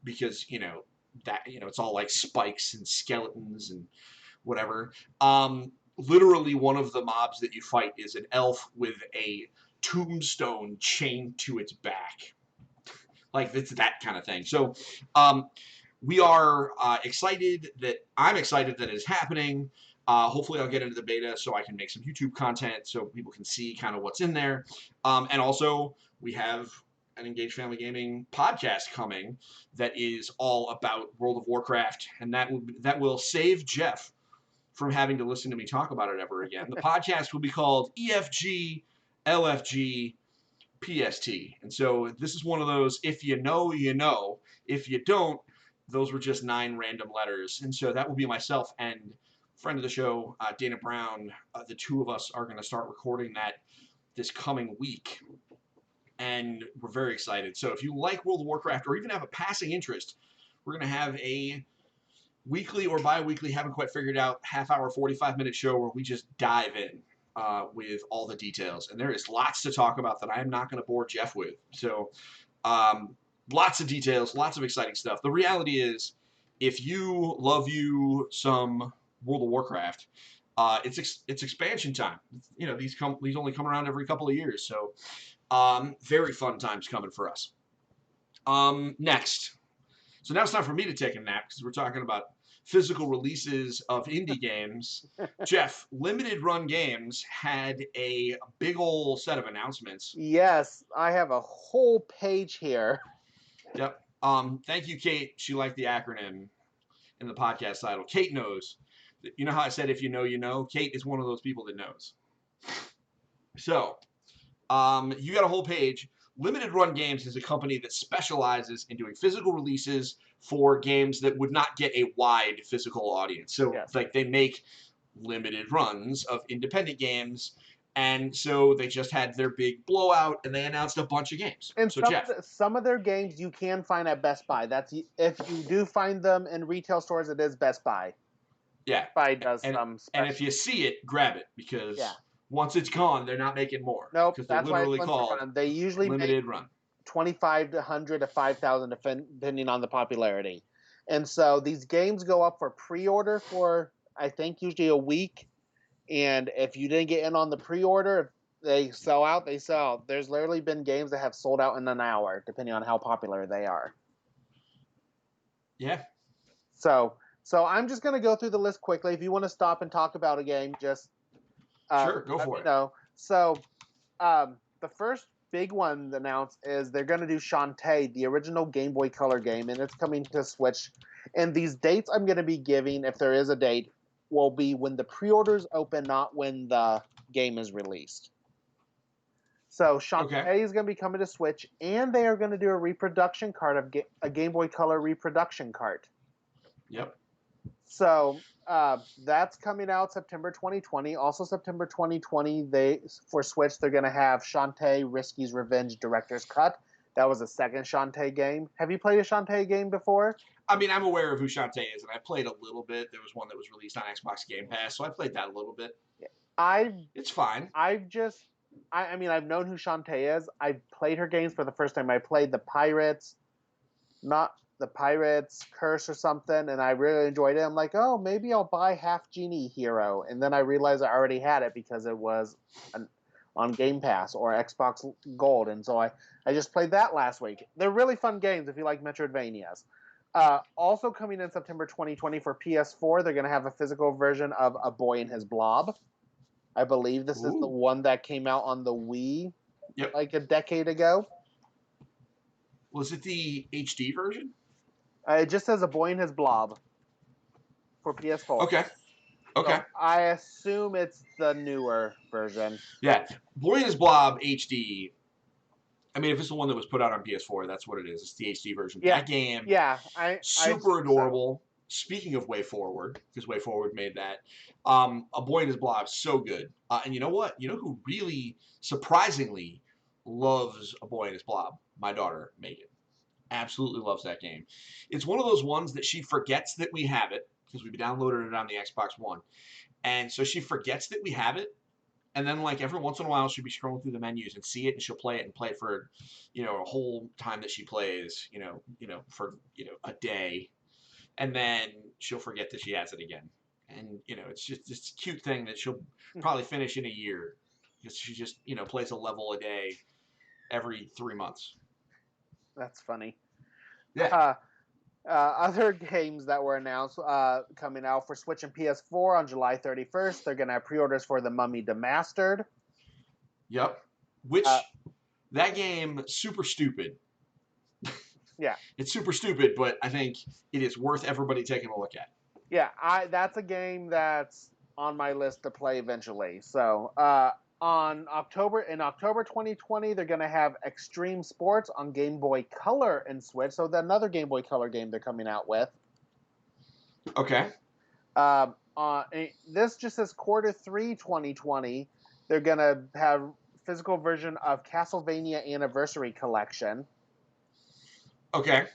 because it's all like spikes and skeletons and whatever. Literally, one of the mobs that you fight is an elf with a tombstone chained to its back. Like, it's that kind of thing. So, we are excited that it is happening. Hopefully I'll get into the beta so I can make some YouTube content so people can see kind of what's in there. And also, we have an Engaged Family Gaming podcast coming that is all about World of Warcraft, and that will save Jeff from having to listen to me talk about it ever again. The podcast will be called EFG, LFG, PST. And so this is one of those, if you know, you know. If you don't, those were just 9 random letters. And so that will be myself and friend of the show, Dana Brown. The 2 of us are going to start recording that this coming week. And we're very excited. So if you like World of Warcraft or even have a passing interest, we're going to have a weekly or bi-weekly, haven't quite figured out, half-hour, 45-minute show where we just dive in with all the details. And there is lots to talk about that I am not going to bore Jeff with. So lots of details, lots of exciting stuff. The reality is, if you love some World of Warcraft, it's expansion time. These only come around every couple of years, so very fun times coming for us. Next, so now it's time for me to take a nap because we're talking about physical releases of indie games. Jeff, Limited Run Games had a big ol' set of announcements. Yes, I have a whole page here. Yep. Thank you, Kate. She liked the acronym in the podcast title. Kate knows. You know how I said if you know, you know? Kate is one of those people that knows. So, you got a whole page Limited Run Games is a company that specializes in doing physical releases for games that would not get a wide physical audience. So, Yes. like, they make limited runs of independent games, and so they just had their big blowout, and they announced a bunch of games. And So, Jeff. some of their games you can find at Best Buy. That's if you do find them in retail stores, it is Best Buy. Yeah. Best Buy does and, some special. And if you see it, grab it, because once it's gone, they're not making more. Nope, because that's they're literally why it's called run. They usually limited run. 25 to 100 to 5,000 depending on the popularity. And so these games go up for pre-order for, I think, usually a week. And if you didn't get in on the pre-order, they sell out, they sell out. There's literally been games that have sold out in an hour, depending on how popular they are. Yeah. So I'm just going to go through the list quickly. If you want to stop and talk about a game, just sure, go for it. No. So the first big one announced is they're going to do Shantae, the original Game Boy Color game, and it's coming to Switch. And these dates I'm going to be giving, if there is a date, will be when the pre-orders open, not when the game is released. So Shantae is going to be coming to Switch, and they are going to do a reproduction cart of a Game Boy Color reproduction cart. Yep. So that's coming out September 2020. Also September 2020, for Switch, they're going to have Shantae Risky's Revenge Director's Cut. That was a second Shantae game. Have you played a Shantae game before? I mean, I'm aware of who Shantae is, and I played a little bit. There was one that was released on Xbox Game Pass, so I played that a little bit. It's fine. I've known who Shantae is. I played her games for the first time. I played the Pirates Curse or something, and I really enjoyed it. I'm like, oh, maybe I'll buy Half Genie Hero, and then I realized I already had it because it was on Game Pass or Xbox Gold, and so I just played that last week. They're really fun games if you like Metroidvanias. Also coming in September 2020 for PS4, they're going to have a physical version of A Boy and His Blob. I believe this is the one that came out on the Wii like a decade ago. Was it the HD version? It just says A Boy and His Blob for PS4. Okay. So I assume it's the newer version. Yeah. Boy and His Blob HD. I mean, if it's the one that was put out on PS4, that's what it is. It's the HD version. Yeah. That game, super adorable. So. Speaking of Way Forward, because Way Forward made that, A Boy and His Blob, so good. And you know what? You know who really, surprisingly, loves A Boy and His Blob? My daughter, Megan. Absolutely loves that game. It's one of those ones that she forgets that we have it, because we downloaded it on the Xbox One. And so she forgets that we have it. And then, like, every once in a while, she'll be scrolling through the menus and see it, and she'll play it and play it for, a whole time that she plays, for, a day. And then she'll forget that she has it again. And, it's just this cute thing that she'll probably finish in a year. Because she just, plays a level a day every 3 months. That's funny. Yeah. Other games that were announced coming out for Switch and PS4 on July 31st. They're going to have pre-orders for The Mummy Demastered. Yep. Which, that game, super stupid. Yeah. It's super stupid, but I think it is worth everybody taking a look at. Yeah, that's a game that's on my list to play eventually. So, in October 2020, they're going to have Extreme Sports on Game Boy Color and Switch. So another Game Boy Color game they're coming out with. Okay. This just says Q3 2020. They're going to have physical version of Castlevania Anniversary Collection. Okay.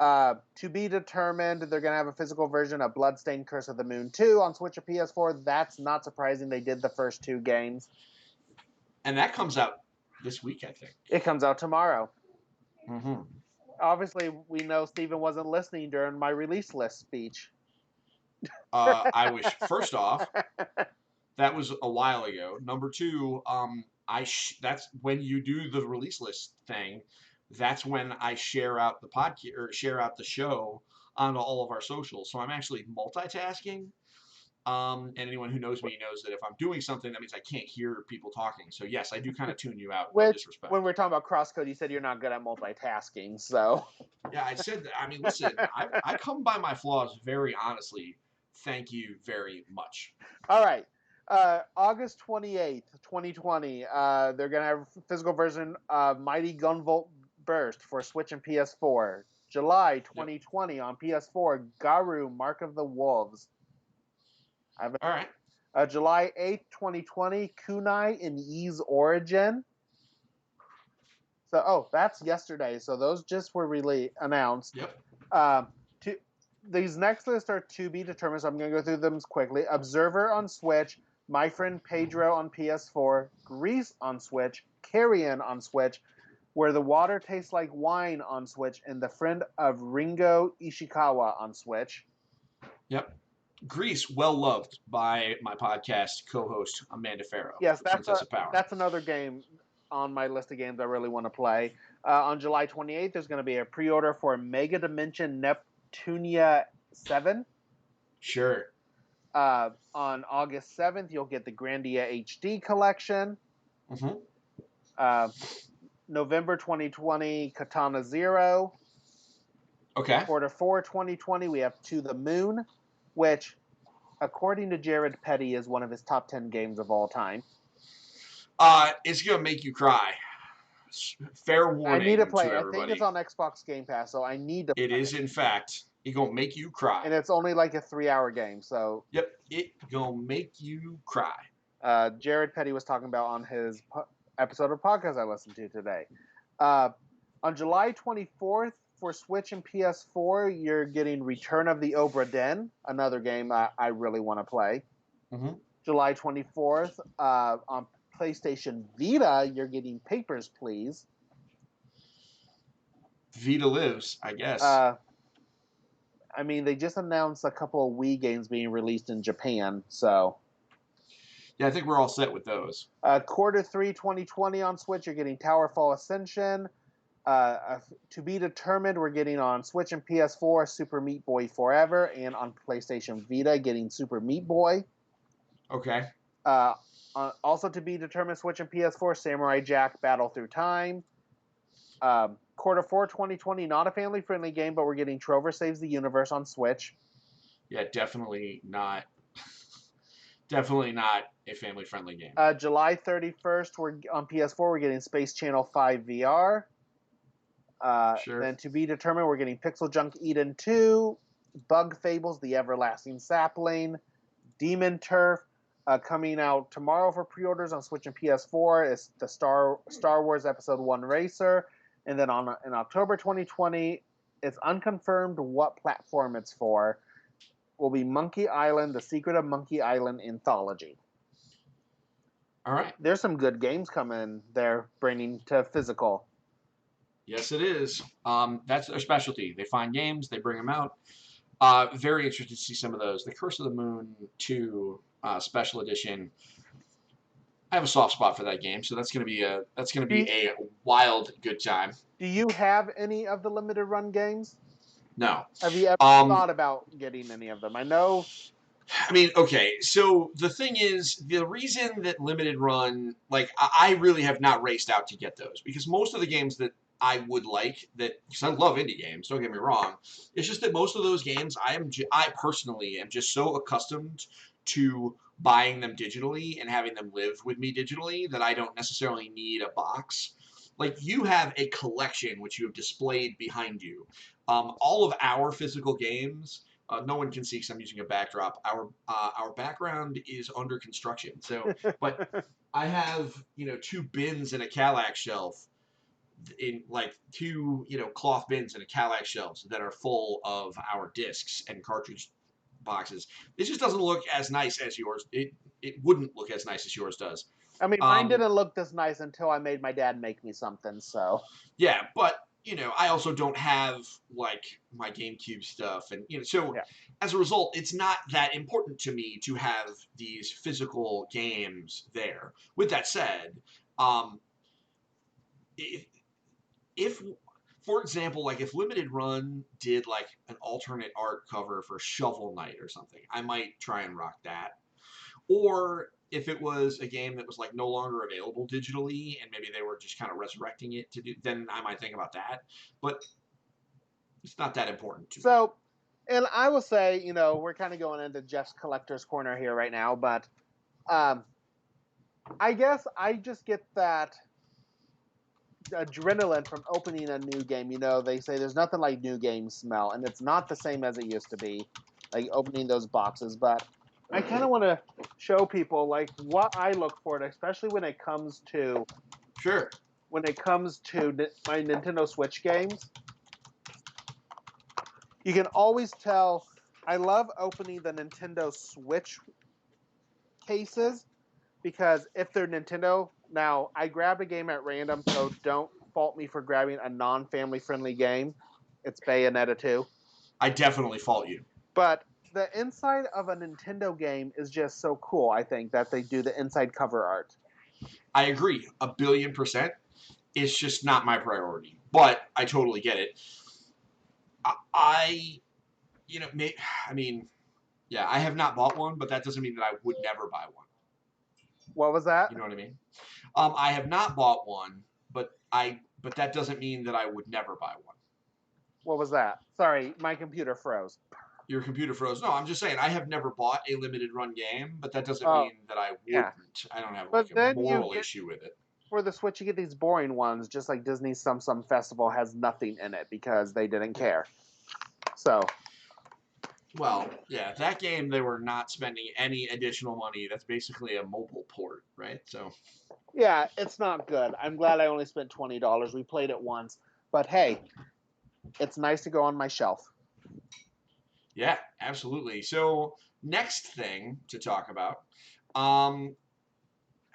To be determined, they're going to have a physical version of Bloodstained Curse of the Moon 2 on Switch or PS4. That's not surprising. They did the first two games. And that comes out this week, I think. It comes out tomorrow. Mm-hmm. Obviously, we know Steven wasn't listening during my release list speech. I wish, first off, that was a while ago. Number two, that's when you do the release list thing. That's when I share out the podcast or share out the show onto all of our socials. So I'm actually multitasking. And anyone who knows me knows that if I'm doing something, that means I can't hear people talking. So yes, I do kind of tune you out. No disrespect. When we're talking about crosscode, you said you're not good at multitasking. So yeah, I said that. I mean, listen, I come by my flaws very honestly. Thank you very much. All right. August 28th, 2020, they're going to have a physical version of Mighty Gunvolt Burst for Switch and PS4. July 2020 on PS4, Garu Mark of the Wolves. All right. July 8th, 2020, Kunai in Ys Origin. So, that's yesterday. So those just were really announced. Yep. These next lists are to be determined, so I'm going to go through them quickly. Observer on Switch, My Friend Pedro on PS4, Grease on Switch, Carrion on Switch, Where the Water Tastes Like Wine on Switch, and The Friend of Ringo Ishikawa on Switch. Yep. Grease, well loved by my podcast co-host Amanda Farrow. Yes, Princess of Power. That's another game on my list of games I really want to play. On July 28th, there's going to be a pre-order for Mega Dimension Neptunia 7. Sure. On August 7th, you'll get the Grandia HD collection. Mm-hmm. November 2020, Katana Zero. Okay. Q4 2020, we have To the Moon, which, according to Jared Petty, is one of his top 10 games of all time. It's going to make you cry. Fair warning. I need to play it. Everybody. I think it's on Xbox Game Pass, so I need to play it. It is, in fact. It's going to make you cry. And it's only like a 3-hour game, so... Yep. It's going to make you cry. Jared Petty was talking about on his episode of podcast I listened to today. On July 24th, for Switch and PS4, you're getting Return of the Obra Dinn, another game I really want to play. Mm-hmm. July 24th, on PlayStation Vita, you're getting Papers, Please. Vita lives, I guess. I mean, they just announced a couple of Wii games being released in Japan, so... Yeah, I think we're all set with those. Q3 2020 on Switch, you're getting Towerfall Ascension. To be determined, we're getting on Switch and PS4 Super Meat Boy Forever, and on PlayStation Vita, getting Super Meat Boy. Okay. Also to be determined, Switch and PS4 Samurai Jack Battle Through Time. Q4 2020, not a family-friendly game, but we're getting Trover Saves the Universe on Switch. Yeah, definitely not. Definitely not a family-friendly game. July 31st, we're on PS4. We're getting Space Channel 5 VR. Sure. Then to be determined, we're getting Pixel Junk Eden 2, Bug Fables: The Everlasting Sapling, Demon Turf. Coming out tomorrow for pre-orders on Switch and PS4 is the Star Wars Episode 1 Racer. And then in October 2020, it's unconfirmed what platform it's for, will be Monkey Island: The Secret of Monkey Island Anthology. All right. There's some good games coming there, bringing to physical. Yes, it is. That's their specialty. They find games, they bring them out. Very interested to see some of those. The Curse of the Moon 2 Special Edition. I have a soft spot for that game, so that's gonna be a wild good time. Do you have any of the limited run games? No. Have you ever thought about getting any of them? I know. I mean, okay, so the thing is, the reason that limited run, like, I really have not raced out to get those, because most of the games that I would like, because I love indie games, don't get me wrong, it's just that most of those games, I personally am just so accustomed to buying them digitally and having them live with me digitally that I don't necessarily need a box. Like, you have a collection which you have displayed behind you. All of our physical games, no one can see because I'm using a backdrop. Our background is under construction. So, but I have 2 bins and a Calax shelf, in like 2 cloth bins and a Calax shelf that are full of our discs and cartridge boxes. It just doesn't look as nice as yours. It wouldn't look as nice as yours does. I mean, mine didn't look this nice until I made my dad make me something. So yeah, but I also don't have like my GameCube stuff, and so as a result, it's not that important to me to have these physical games there. With that said, if for example, like if Limited Run did like an alternate art cover for Shovel Knight or something, I might try and rock that. Or if it was a game that was like no longer available digitally and maybe they were just kind of resurrecting it to do, then I might think about that. But it's not that important to me. So, and I will say, we're kind of going into Jeff's collector's corner here right now, but I guess I just get that adrenaline from opening a new game. You know, they say there's nothing like new game smell, and it's not the same as it used to be, like opening those boxes. But I kind of want to show people like what I look for, especially when it comes to Sure. my Nintendo Switch games. You can always tell. I love opening the Nintendo Switch cases because if they're Nintendo, now I grabbed a game at random, so don't fault me for grabbing a non-family friendly game. It's Bayonetta 2. I definitely fault you. But the inside of a Nintendo game is just so cool, I think, that they do the inside cover art. I agree, 1,000,000,000%. It's just not my priority, but I totally get it. Yeah, I have not bought one, but that doesn't mean that I would never buy one. What was that? You know what I mean? I have not bought one, but that doesn't mean that I would never buy one. What was that? Sorry, my computer froze. Your computer froze. No, I'm just saying I have never bought a limited run game, but that doesn't mean that I wouldn't. Yeah. I don't have But like a then moral issue with it. For the Switch, you get these boring ones, just like Disney's Some Festival has nothing in it because they didn't care. So. Well, yeah, that game they were not spending any additional money. That's basically a mobile port, right? So. Yeah, it's not good. I'm glad I only spent $20. We played it once, but hey, it's nice to go on my shelf. Yeah, absolutely. So next thing to talk about,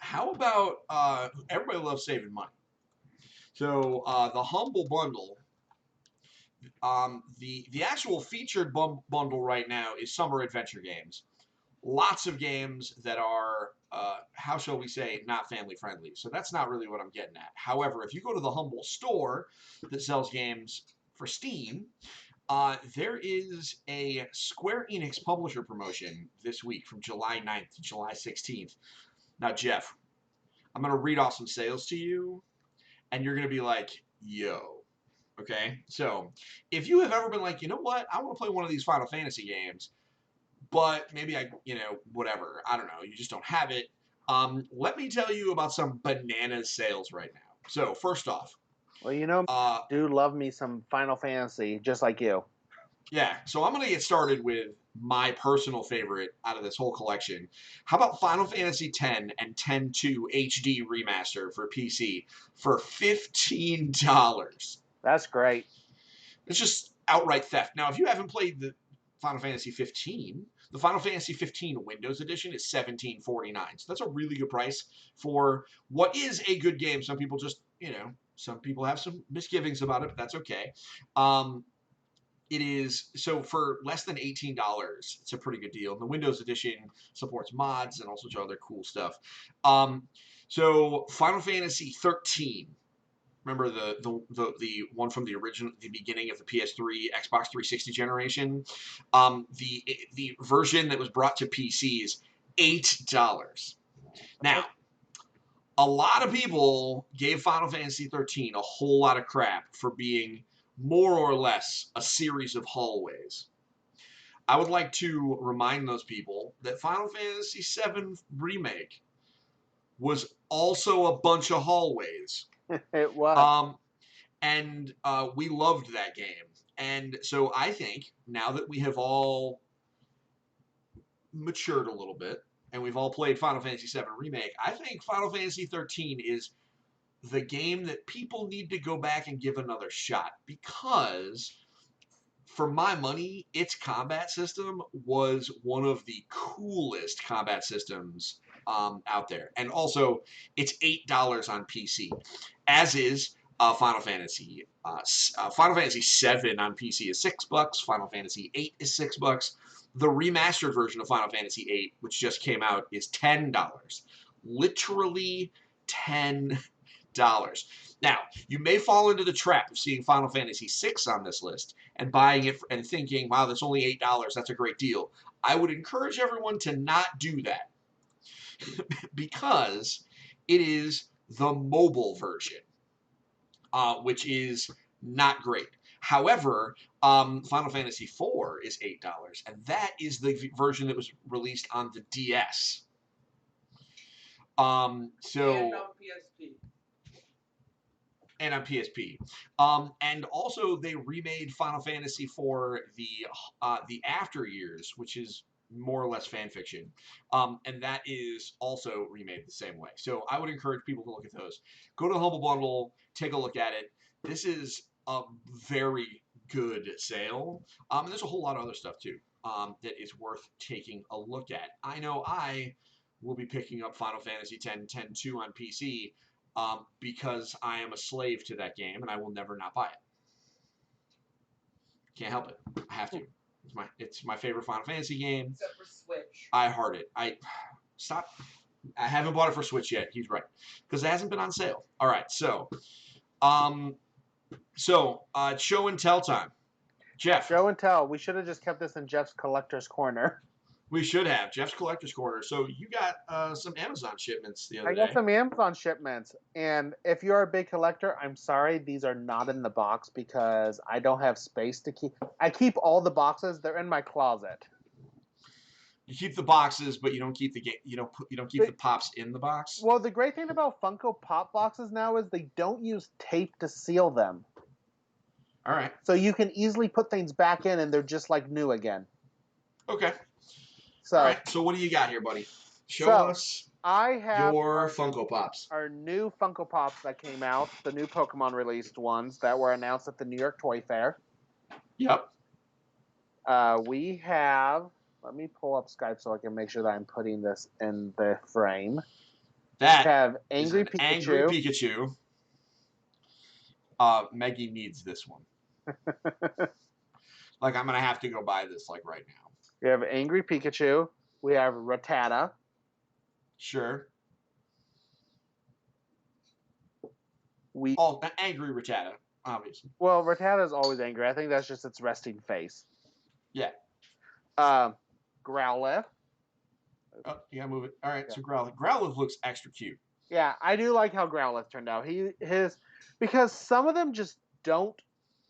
how about everybody loves saving money. So the Humble Bundle, the actual featured bundle right now is Summer Adventure Games. Lots of games that are, how shall we say, not family friendly. So that's not really what I'm getting at. However, if you go to the Humble store that sells games for Steam, there is a Square Enix publisher promotion this week from July 9th to July 16th. Now, Jeff, I'm going to read off some sales to you, and you're going to be like, yo. Okay? So, if you have ever been like, you know what, I want to play one of these Final Fantasy games, but maybe whatever, I don't know, you just don't have it, let me tell you about some bananas sales right now. So, first off. Well, I do love me some Final Fantasy, just like you. Yeah, so I'm going to get started with my personal favorite out of this whole collection. How about Final Fantasy X and X-2 HD Remaster for PC for $15? That's great. It's just outright theft. Now, if you haven't played the Final Fantasy 15, the Final Fantasy 15 Windows Edition is $17.49. So that's a really good price for what is a good game. Some people just, some people have some misgivings about it, but that's okay. It is, so for less than $18, it's a pretty good deal. And the Windows Edition supports mods and all sorts of other cool stuff. So Final Fantasy 13. Remember the one from the beginning of the PS3, Xbox 360 generation? The version that was brought to PCs, $8. Now, a lot of people gave Final Fantasy 13 a whole lot of crap for being more or less a series of hallways. I would like to remind those people that Final Fantasy VII Remake was also a bunch of hallways. It was. And we loved that game. And so I think now that we have all matured a little bit and we've all played Final Fantasy VII Remake, I think Final Fantasy 13 is the game that people need to go back and give another shot, because for my money, its combat system was one of the coolest combat systems out there. And also, it's $8 on PC, as is Final Fantasy. Final Fantasy VII on PC is $6. Final Fantasy VIII is $6. The remastered version of Final Fantasy VIII, which just came out, is $10. Literally $10. Now, you may fall into the trap of seeing Final Fantasy VI on this list and buying it and thinking, wow, that's only $8. That's a great deal. I would encourage everyone to not do that because it is the mobile version, which is not great. However, Final Fantasy IV is $8, and that is the version that was released on the DS. So. And on PSP. And on PSP. And also they remade Final Fantasy for the After Years, which is more or less fan fiction. And that is also remade the same way. So I would encourage people to look at those. Go to Humble Bundle, take a look at it. This is a very good sale. And there's a whole lot of other stuff too that is worth taking a look at. I know I will be picking up Final Fantasy X 10-2 on PC because I am a slave to that game and I will never not buy it. Can't help it. I have to. It's my favorite Final Fantasy game. Except for Switch. I heart it. I haven't bought it for Switch yet. He's right, because it hasn't been on sale. All right, so show and tell time. Jeff. Show and tell. We should have just kept this in Jeff's collector's corner. We should have. Jeff's Collector's Corner. So you got some Amazon shipments the other day. I got some Amazon shipments. And if you're a big collector, I'm sorry, these are not in the box because I don't have space to keep. I keep all the boxes. They're in my closet. You keep the boxes, but you don't keep the you don't keep the pops in the box. Well, the great thing about Funko Pop boxes now is they don't use tape to seal them. All right. So you can easily put things back in, and they're just like new again. Okay. So, all right. So what do you got here, buddy? Show us your Funko Pops. Our new Funko Pops that came out, the new Pokemon released ones that were announced at the New York Toy Fair. Yep. We have. Let me pull up Skype so I can make sure that I'm putting this in the frame. We have Angry Pikachu. Angry Pikachu. Maggie needs this one. Like, I'm gonna have to go buy this like right now. We have Angry Pikachu. We have Rattata. Sure. The angry Rattata, obviously. Well, Rattata is always angry. I think that's just its resting face. Yeah. Growlithe. Oh, you gotta move it. All right, yeah. So Growlithe. Growlithe looks extra cute. Yeah, I do like how Growlithe turned out. Because some of them just don't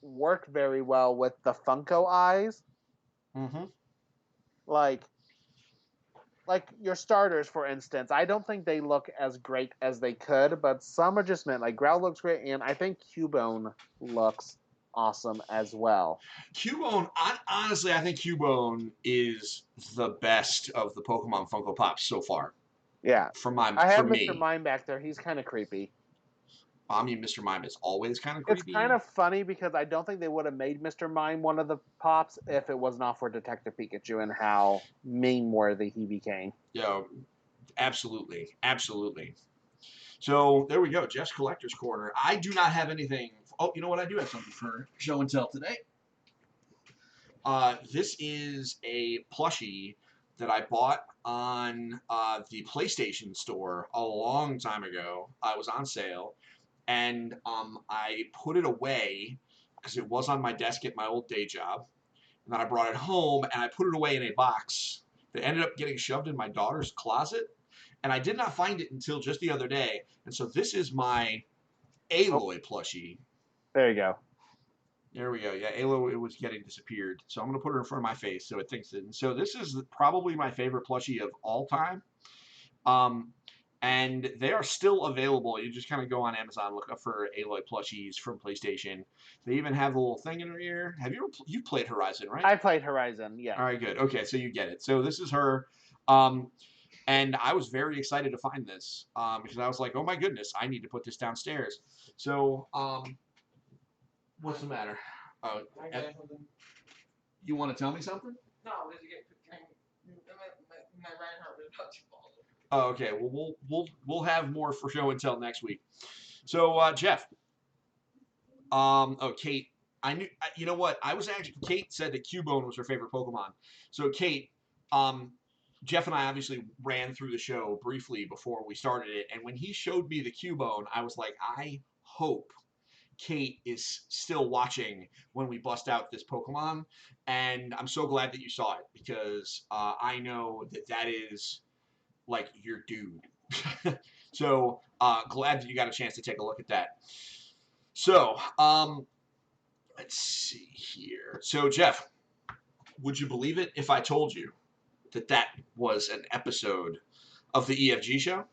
work very well with the Funko eyes. Mm-hmm. Like your starters, for instance, I don't think they look as great as they could, but some are just meant. Like Growl looks great, and I think Cubone looks awesome as well. Cubone, honestly, I think Cubone is the best of the Pokemon Funko Pops so far. Yeah. I have Mr. Mime back there. He's kind of creepy. I mean, Mr. Mime is always kind of creepy. It's kind of funny because I don't think they would have made Mr. Mime one of the Pops if it was not for Detective Pikachu and how meme-worthy he became. Yo, absolutely. Absolutely. So, there we go. Jeff's Collector's Corner. I do not have anything. Oh, you know what? I do have something for show and tell today. This is a plushie that I bought on the PlayStation store a long time ago. It was on sale. And I put it away because it was on my desk at my old day job. And then I brought it home and I put it away in a box that ended up getting shoved in my daughter's closet. And I did not find it until just the other day. And so this is my Aloy plushie. There you go. There we go. Yeah, Aloy, it was getting disappeared. So I'm going to put her in front of my face so it thinks it. And so this is probably my favorite plushie of all time. And they are still available. You just kind of go on Amazon, look up for Aloy plushies from PlayStation. They even have the little thing in her ear. Have you you played Horizon, right? I played Horizon, yeah. All right, good. Okay, so you get it. So this is her. And I was very excited to find this because I was like, oh my goodness, I need to put this downstairs. So, what's the matter? You want to tell me something? No, did you get my Reinhardt was about to fall. Oh, okay. Well, we'll have more for show and tell next week. So, Jeff. Kate. You know what? Kate said that Cubone was her favorite Pokemon. So, Kate, Jeff and I obviously ran through the show briefly before we started it, and when he showed me the Cubone, I was like, I hope Kate is still watching when we bust out this Pokemon, and I'm so glad that you saw it because I know that is like your dude. So glad that you got a chance to take a look at that. So let's see here. So Jeff, would you believe it if I told you that was an episode of the EFG show?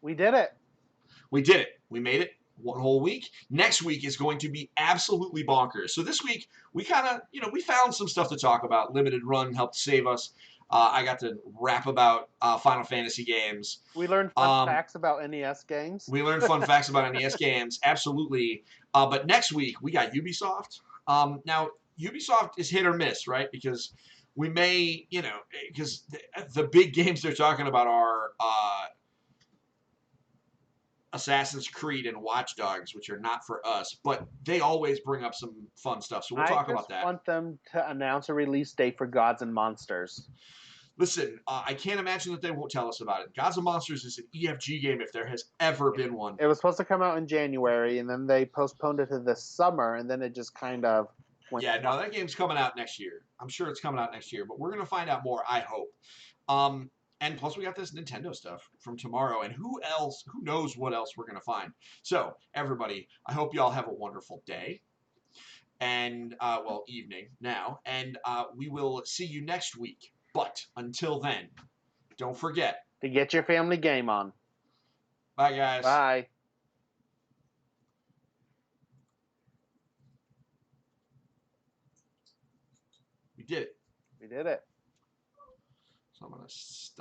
We did it. We did it. We made it one whole week. Next week is going to be absolutely bonkers. So this week, we kind of, we found some stuff to talk about. Limited Run helped save us. I got to rap about Final Fantasy games. We learned fun facts about NES games. We learned fun facts about NES games, absolutely. But next week, we got Ubisoft. Now, Ubisoft is hit or miss, right? Because we may, because the big games they're talking about are Assassin's Creed and Watch Dogs, which are not for us, but they always bring up some fun stuff, so we'll talk about that. I just want them to announce a release date for Gods and Monsters. Listen, I can't imagine that they won't tell us about it. Gods and Monsters is an EFG game if there has ever been one. It was supposed to come out in January, and then they postponed it to this summer, and then it just kind of went. Yeah, no, that game's coming out next year. I'm sure it's coming out next year, but we're going to find out more, I hope. And plus, we got this Nintendo stuff from tomorrow, and who knows what else we're going to find. So, everybody, I hope you all have a wonderful day, and, evening now, and we will see you next week. But until then, don't forget to get your family game on. Bye, guys. Bye. We did it. We did it. So I'm going to stop.